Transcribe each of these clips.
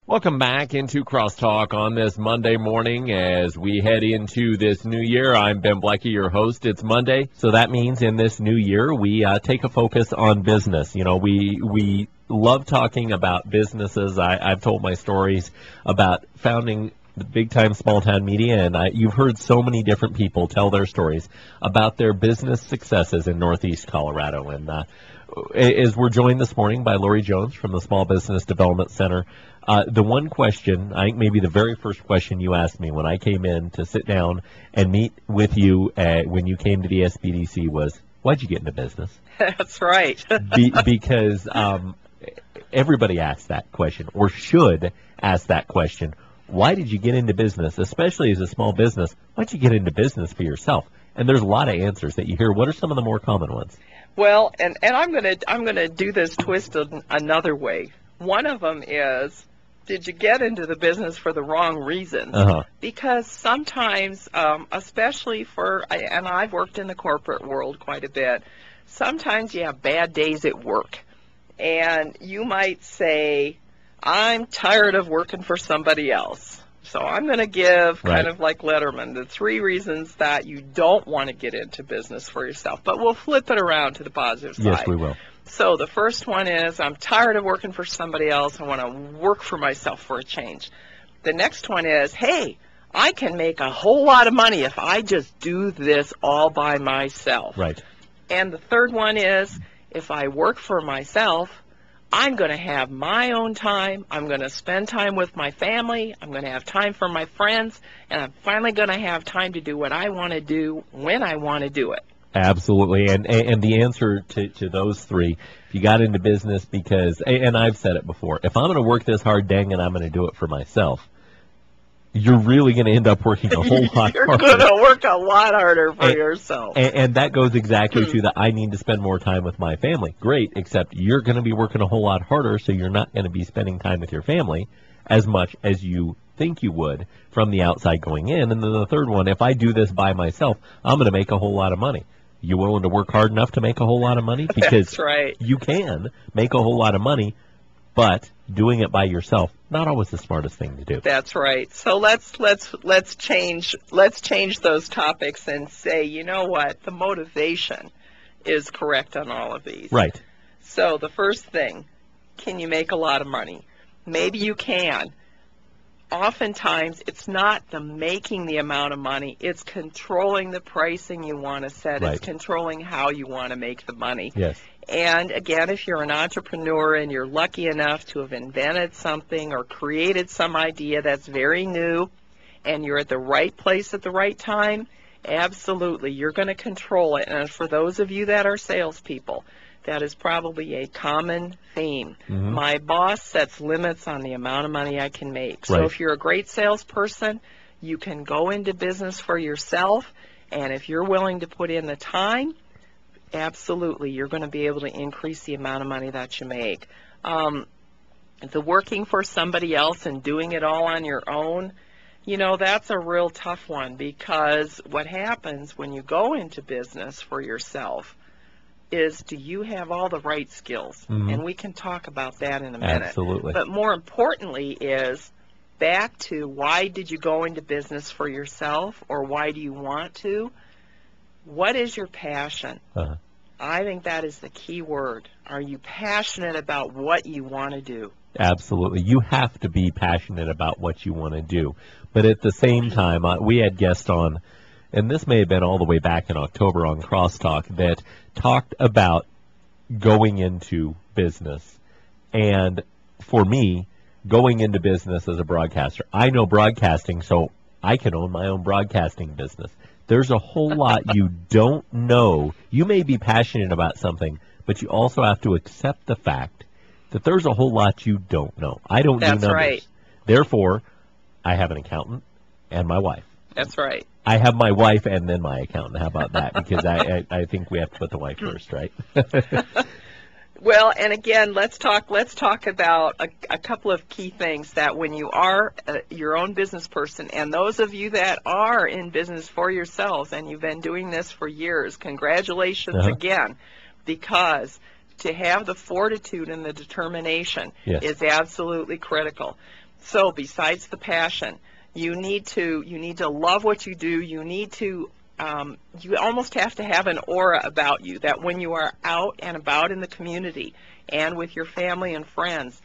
Welcome back into Crosstalk on this Monday morning as we head into this new year. I'm Ben Blecha, your host. It's Monday, so that means in this new year we take a focus on business. You know, we love talking about businesses. I've told my stories about founding the big time small town media, and you've heard so many different people tell their stories about their business successes in Northeast Colorado. And as we're joined this morning by Laurie Jones from the Small Business Development Center. The one question, I think maybe the very first question you asked me when I came in to sit down and meet with you when you came to the SBDC was, why'd you get into business? That's right. Because everybody asks that question, or should ask that question. Why did you get into business, especially as a small business? Why'd you get into business for yourself? And there's a lot of answers that you hear. What are some of the more common ones? Well, and I'm gonna do this twist another way. One of them is, did you get into the business for the wrong reasons? Because sometimes, especially and I've worked in the corporate world quite a bit, sometimes you have bad days at work. And you might say, I'm tired of working for somebody else. So I'm going to give, kind of like Letterman, the 3 reasons that you don't want to get into business for yourself. But we'll flip it around to the positive side. Yes, we will. So the first one is, I'm tired of working for somebody else. I want to work for myself for a change. The next one is, hey, I can make a whole lot of money if I just do this all by myself. Right. And the third one is, if I work for myself, I'm going to have my own time. I'm going to spend time with my family. I'm going to have time for my friends. And I'm finally going to have time to do what I want to do when I want to do it. Absolutely, and the answer to those 3, if you got into business because, and I've said it before, if I'm going to work this hard, dang it, I'm going to do it for myself, you're really going to end up working a whole lot harder. You're going to work a lot harder for yourself. And that goes exactly to the I need to spend more time with my family. Great, except you're going to be working a whole lot harder, so you're not going to be spending time with your family as much as you think you would from the outside going in. And then the third one, if I do this by myself, I'm going to make a whole lot of money. You willing to work hard enough to make a whole lot of money? Because that's right. You can make a whole lot of money, but doing it by yourself, not always the smartest thing to do. That's right. So let's change those topics and say, you know what, the motivation is correct on all of these. Right. So the first thing, can you make a lot of money? Maybe you can. Oftentimes, it's not the making the amount of money, it's controlling the pricing you want to set. Right. It's controlling how you want to make the money. Yes. And again, if you're an entrepreneur and you're lucky enough to have invented something or created some idea that's very new and you're at the right place at the right time, absolutely, you're going to control it. And for those of you that are salespeople, that is probably a common theme. Mm-hmm. My boss sets limits on the amount of money I can make. So Right. if you're a great salesperson, you can go into business for yourself, and if you're willing to put in the time, absolutely, you're going to be able to increase the amount of money that you make. The working for somebody else and doing it all on your own, you know, that's a real tough one, because what happens when you go into business for yourself is, do you have all the right skills? Mm-hmm. And we can talk about that in a minute. Absolutely. But more importantly is back to, why did you go into business for yourself, or why do you want to? What is your passion? I think that is the key word. Are you passionate about what you want to do? Absolutely. You have to be passionate about what you want to do. But at the same time, we had guests on, and this may have been all the way back in October on Crosstalk, that talked about going into business. And for me, going into business as a broadcaster, I know broadcasting, so I can own my own broadcasting business. There's a whole lot you don't know. You may be passionate about something, but you also have to accept the fact that there's a whole lot you don't know. I don't do numbers. Right. Therefore, I have an accountant and my wife. That's right. I have my wife and then my accountant. How about that? Because I think we have to put the wife first, right? Well, and again, let's talk about a couple of key things that when you are your own business person, and those of you that are in business for yourselves and you've been doing this for years, congratulations again, because to have the fortitude and the determination is absolutely critical. So besides the passion, you need to love what you do. You need to you almost have to have an aura about you that when you are out and about in the community and with your family and friends,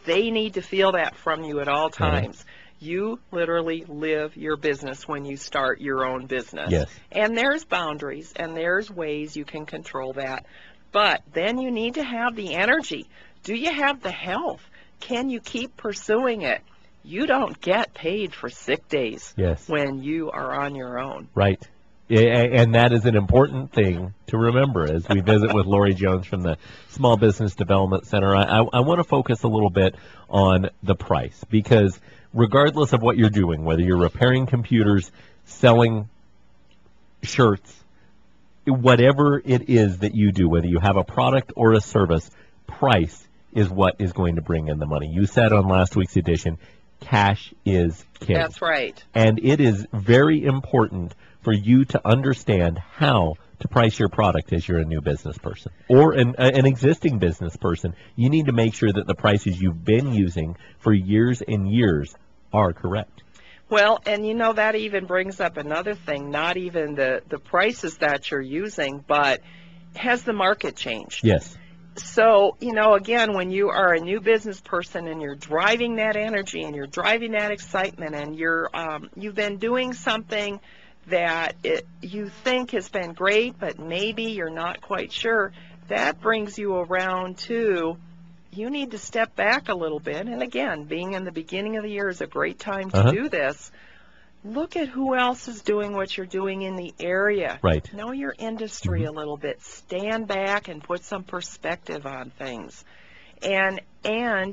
they need to feel that from you at all times. You literally live your business when you start your own business. Yes. And there's boundaries and there's ways you can control that. But then you need to have the energy. Do you have the health? Can you keep pursuing it? You don't get paid for sick days when you are on your own. Right. And that is an important thing to remember as we visit with Laurie Jones from the Small Business Development Center. I want to focus a little bit on the price, because regardless of what you're doing, whether you're repairing computers, selling shirts, whatever it is that you do, whether you have a product or a service, price is what is going to bring in the money. You said on last week's edition, cash is king. That's right. And it is very important for you to understand how to price your product as you're a new business person or an existing business person. You need to make sure that the prices you've been using for years and years are correct. Well, and you know, that even brings up another thing, not even the prices that you're using, but has the market changed? Yes. So, you know, again, when you are a new business person and you're driving that energy and you're driving that excitement and you've been doing something that you think has been great, but maybe you're not quite sure, that brings you around to you need to step back a little bit. And again, being in the beginning of the year is a great time to do this. Look at who else is doing what you're doing in the area. Right. Know your industry a little bit. Stand back and put some perspective on things. And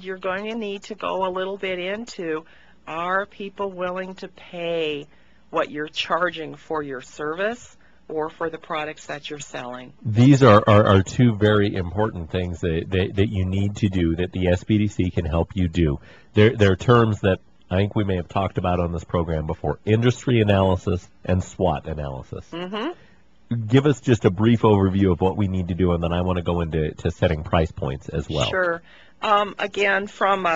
you're going to need to go a little bit into, are people willing to pay what you're charging for your service or for the products that you're selling? These are two very important things that you need to do, that the SBDC can help you do. They're terms that I think we may have talked about on this program before: industry analysis and SWOT analysis. Give us just a brief overview of what we need to do, and then I want to go into setting price points as well. Sure. Again, from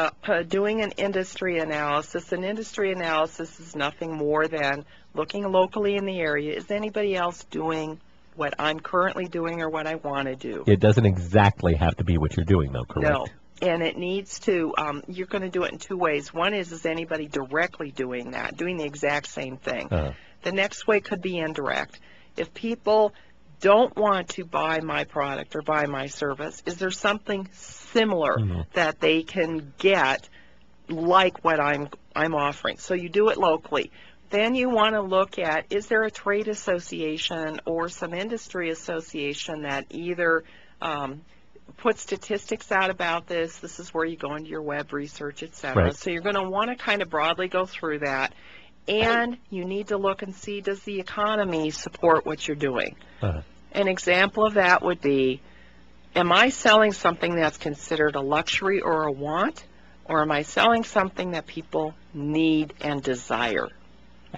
doing an industry analysis is nothing more than looking locally in the area. Is anybody else doing what I'm currently doing or what I want to do? It doesn't exactly have to be what you're doing, though, correct? No. And it needs to, you're going to do it in two ways. One is anybody directly doing that, doing the exact same thing? The next way could be indirect. If people don't want to buy my product or buy my service, is there something similar that they can get like what I'm offering? So you do it locally. Then you want to look at, is there a trade association or some industry association that either put statistics out about this? This is where you go into your web research, etc. Right. So you're going to want to kind of broadly go through that. And you need to look and see, does the economy support what you're doing? An example of that would be, am I selling something that's considered a luxury or a want? Or am I selling something that people need and desire?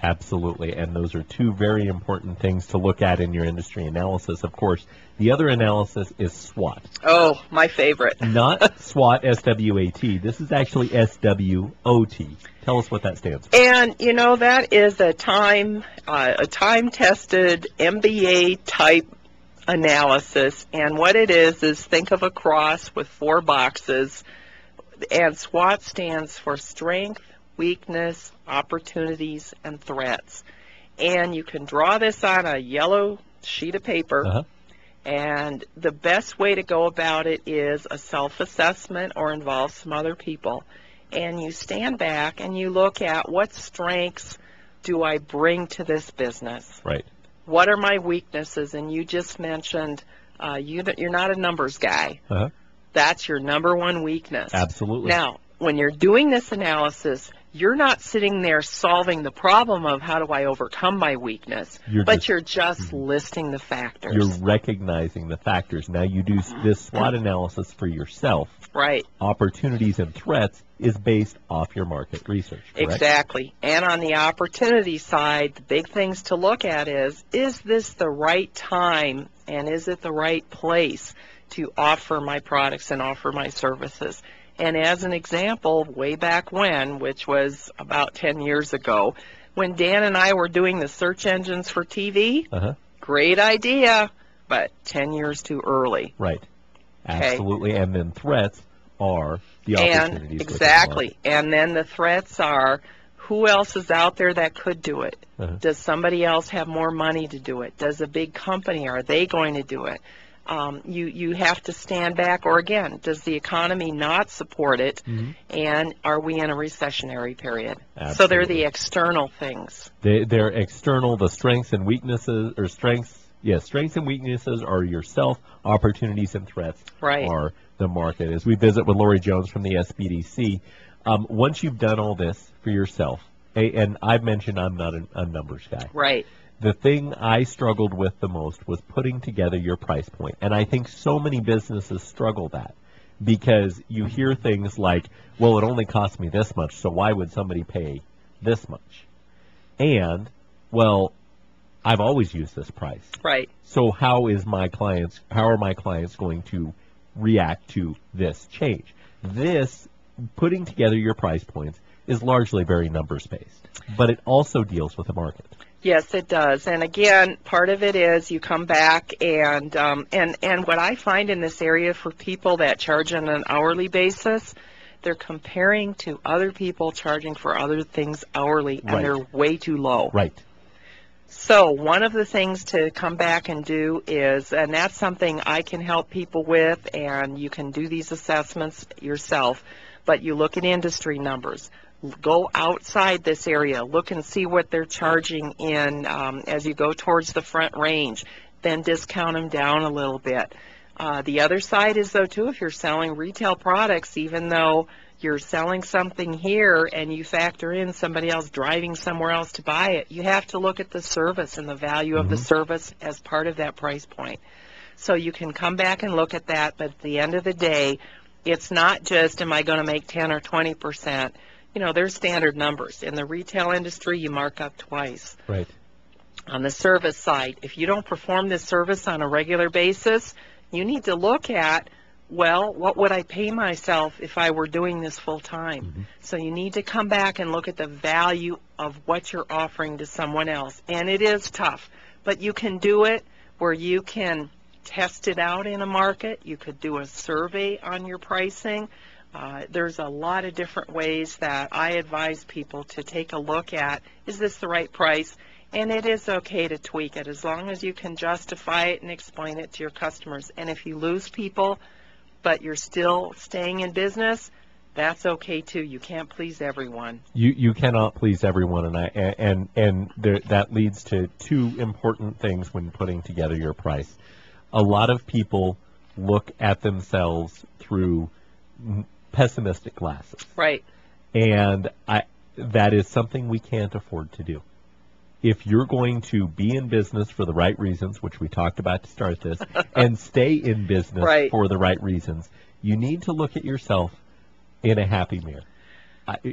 Absolutely, and those are two very important things to look at in your industry analysis. Of course, the other analysis is SWOT. Oh, my favorite. Not SWOT, S-W-A-T. This is actually S-W-O-T. Tell us what that stands for. And, you know, that is a time-tested MBA-type analysis. And what it is think of a cross with 4 boxes. And SWOT stands for strength, weakness, opportunities, and threats. And you can draw this on a yellow sheet of paper. And the best way to go about it is a self-assessment or involve some other people. And you stand back and you look at, what strengths do I bring to this business? Right. What are my weaknesses? And you just mentioned you're not a numbers guy. That's your number one weakness. Absolutely. Now, when you're doing this analysis, you're not sitting there solving the problem of how do I overcome my weakness, you're just listing the factors. You're recognizing the factors. Now you do this SWOT analysis for yourself. Right. Opportunities and threats is based off your market research, correct? Exactly. And on the opportunity side, the big things to look at is this the right time and is it the right place to offer my products and offer my services? And as an example, way back when, which was about 10 years ago, when Dan and I were doing the search engines for TV, great idea, but 10 years too early. Right. Absolutely. And then threats are the opportunities. Exactly. And then the threats are, who else is out there that could do it? Does somebody else have more money to do it? Does a big company, are they going to do it? You have to stand back, or again, does the economy not support it? And are we in a recessionary period? Absolutely. So they're the external things. They're external. The strengths and weaknesses, or strengths and weaknesses are yourself. Opportunities and threats are the market. As we visit with Laurie Jones from the SBDC, once you've done all this for yourself, and I've mentioned I'm not a numbers guy. Right. The thing I struggled with the most was putting together your price point. And I think so many businesses struggle that, because you hear things like, well, it only cost me this much, so why would somebody pay this much? And, well, I've always used this price. Right. So how are my clients going to react to this change? This, putting together your price points, is largely very numbers-based, but it also deals with the market. Yes, it does. And again, part of it is you come back and what I find in this area for people that charge on an hourly basis, they're comparing to other people charging for other things hourly, and they're way too low. Right. So one of the things to come back and do is, and that's something I can help people with, and you can do these assessments yourself, but you look at industry numbers. Go outside this area, look and see what they're charging in as you go towards the front range, then discount them down a little bit. The other side is, though, too, if you're selling retail products, even though you're selling something here and you factor in somebody else driving somewhere else to buy it, you have to look at the service and the value of the service as part of that price point. So you can come back and look at that, but at the end of the day, it's not just, am I going to make 10 or 20%? You know, there's standard numbers. In the retail industry, you mark up twice. Right. On the service side, if you don't perform this service on a regular basis, you need to look at, well, what would I pay myself if I were doing this full time? So you need to come back and look at the value of what you're offering to someone else. And it is tough, but you can do it where you can test it out in a market. You could do a survey on your pricing. There's a lot of different ways that I advise people to take a look at, is this the right price? And it is okay to tweak it as long as you can justify it and explain it to your customers. And if you lose people, but you're still staying in business, that's okay too. You can't please everyone. You cannot please everyone, and that leads to two important things when putting together your price. A lot of people look at themselves through pessimistic glasses. Right. And that is something we can't afford to do. If you're going to be in business for the right reasons, which we talked about to start this, and stay in business for the right reasons, you need to look at yourself in a happy mirror.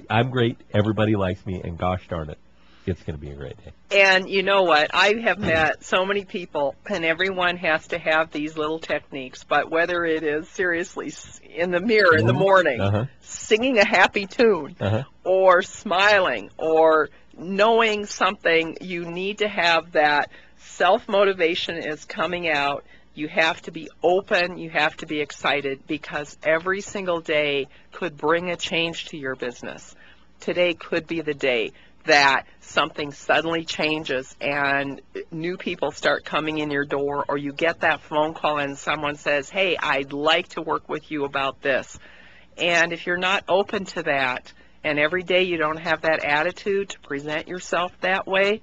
I'm great, everybody likes me, and gosh darn it, it's going to be a great day. And you know what? I have met so many people, and everyone has to have these little techniques, but whether it is seriously in the mirror in the morning, singing a happy tune, or smiling, or knowing something, you need to have that self-motivation is coming out. You have to be open, you have to be excited, because every single day could bring a change to your business. Today could be the day that something suddenly changes and new people start coming in your door, or you get that phone call and someone says, hey, I'd like to work with you about this. And if you're not open to that, and every day you don't have that attitude to present yourself that way,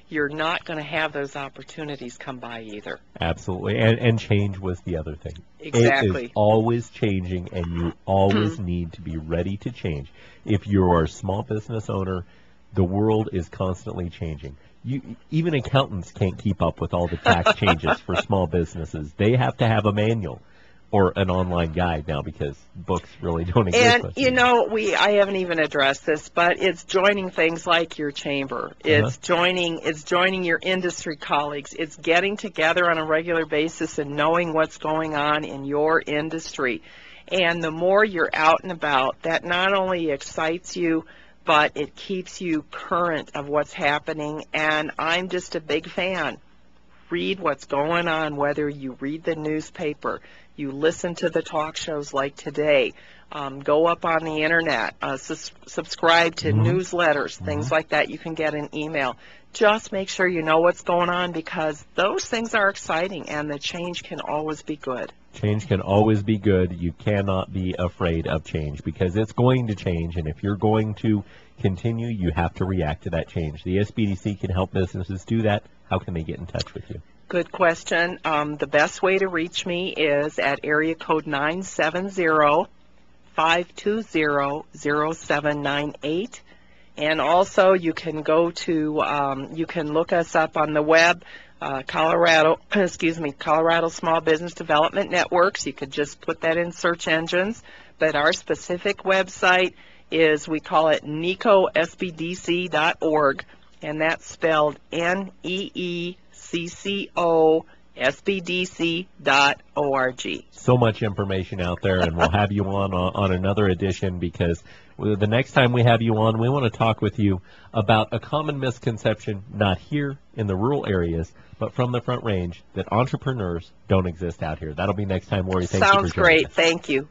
you're not going to have those opportunities come by either. Absolutely. And change was the other thing. Exactly. It is always changing, and you always need to be ready to change. If you're a small business owner, the world is constantly changing. Even accountants can't keep up with all the tax changes for small businesses. They have to have a manual or an online guide now, because books really don't exist. And, you know, I haven't even addressed this, but it's joining things like your chamber. It's joining your industry colleagues. It's getting together on a regular basis and knowing what's going on in your industry. And the more you're out and about, that not only excites you, but it keeps you current of what's happening. And I'm just a big fan. Read what's going on, whether you read the newspaper, you listen to the talk shows like today, go up on the internet, subscribe to newsletters, things like that. You can get an email. Just make sure you know what's going on, because those things are exciting, and the change can always be good. Change can always be good. You cannot be afraid of change, because it's going to change, and if you're going to continue, you have to react to that change. The SBDC can help businesses do that. How can they get in touch with you? Good question. The best way to reach me is at area code 970-520-0798. And also you can go to, you can look us up on the web, Colorado Small Business Development Networks. You could just put that in search engines. But our specific website is, we call it neecosbdc.org, and that's spelled NEECCOSBDC.org. So much information out there, and we'll have you on another edition, because the next time we have you on, we want to talk with you about a common misconception, not here in the rural areas, but from the Front Range, that entrepreneurs don't exist out here. That'll be next time, Laurie. Thank you for joining us. Sounds great. Thank you.